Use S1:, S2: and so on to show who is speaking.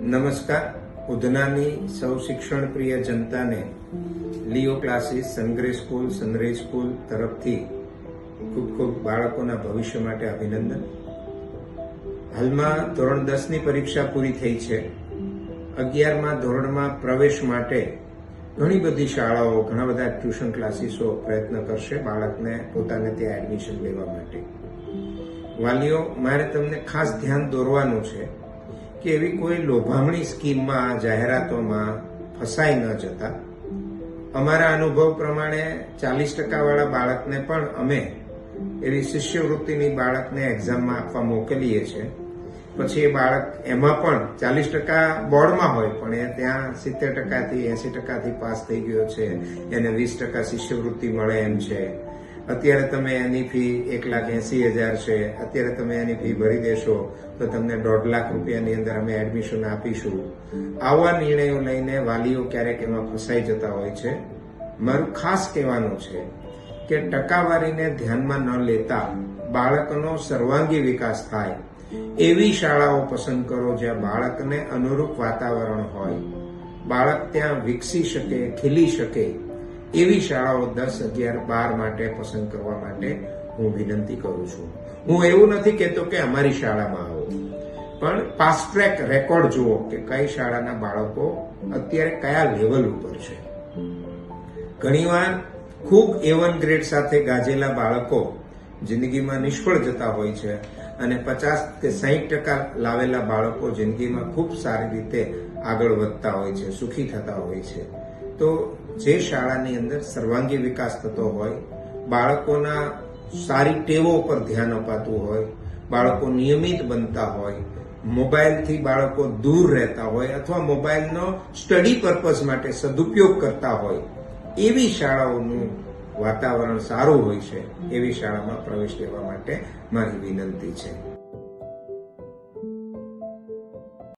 S1: નમસ્કાર. ઉધનાની સૌ શિક્ષણ પ્રિય જનતાને લિયો ક્લાસીસ, સનગ્રે સ્કૂલ, સનરાઈઝ સ્કૂલ તરફથી ખૂબ ખૂબ બાળકોના ભવિષ્ય માટે અભિનંદન. હાલમાં ધોરણ 10 ની પરીક્ષા પૂરી થઈ છે. 11મા ધોરણમાં પ્રવેશ માટે ઘણી બધી શાળાઓ, ઘણા બધા ટ્યુશન ક્લાસીસો પ્રયત્ન કરશે બાળકને પોતાને ત્યાં એડમિશન લેવા માટે. વાલીઓ, મારે તમને ખાસ ધ્યાન દોરવાનું છે કે એવી કોઈ લોભામણી સ્કીમમાં, જાહેરાતોમાં ફસાઈ ન જતા. અમારા અનુભવ પ્રમાણે 40% વાળા બાળકને પણ અમે એવી શિષ્યવૃત્તિની બાળકને એક્ઝામમાં આપવા મોકલીએ છીએ. પછી એ બાળક એમાં પણ 40% બોર્ડમાં હોય, પણ એ ત્યાં 70%થી 80%થી પાસ થઈ ગયો છે, એને 20% શિષ્યવૃત્તિ મળે એમ છે. અત્યારે તમે એની ફી 1,80,000 છે. અત્યારે તમે એની ફી ભરી દેશો તો તમને 1.5 લાખ રૂપિયાની અંદર અમે એડમિશન આપીશું. આવા નિર્ણયો લઈને વાલીઓ ક્યારેક એમાં ફસાઈ જતા હોય છે. મારું ખાસ કહેવાનું છે કે ટકાવારીને ધ્યાનમાં ન લેતા બાળકનો સર્વાંગી વિકાસ થાય એવી શાળાઓ પસંદ કરો જ્યાં બાળકને અનુરૂપ વાતાવરણ હોય, બાળક ત્યાં વિકસી શકે, ખીલી શકે એવી શાળાઓ 10, 11, 12 માટે પસંદ કરવા માટે હું વિનંતી કરું છું. હું એવું નથી કહેતો કે અમારી શાળામાં આવો, પણ પાસ્ટ ટ્રેક રેકોર્ડ જુઓ કે કઈ શાળાના બાળકો અત્યારે કયા લેવલ ઉપર છે. ઘણીવાર ખૂબ A1 ગ્રેડ સાથે ગાજેલા બાળકો જિંદગીમાં નિષ્ફળ જતા હોય છે અને 50 કે 60% લાવેલા બાળકો જિંદગીમાં ખૂબ સારી રીતે આગળ વધતા હોય છે, સુખી થતા હોય છે. તો જે શાળાની અંદર સર્વાંગી વિકાસ થતો હોય, બાળકોના સારી ટેવો પર ધ્યાન અપાતું હોય, બાળકો નિયમિત બનતા હોય, મોબાઈલથી બાળકો દૂર રહેતા હોય અથવા મોબાઈલનો સ્ટડી પર્પઝ માટે સદુપયોગ કરતા હોય એવી શાળાઓનું વાતાવરણ સારું હોય છે. એવી શાળામાં પ્રવેશ લેવા માટે મારી વિનંતી છે.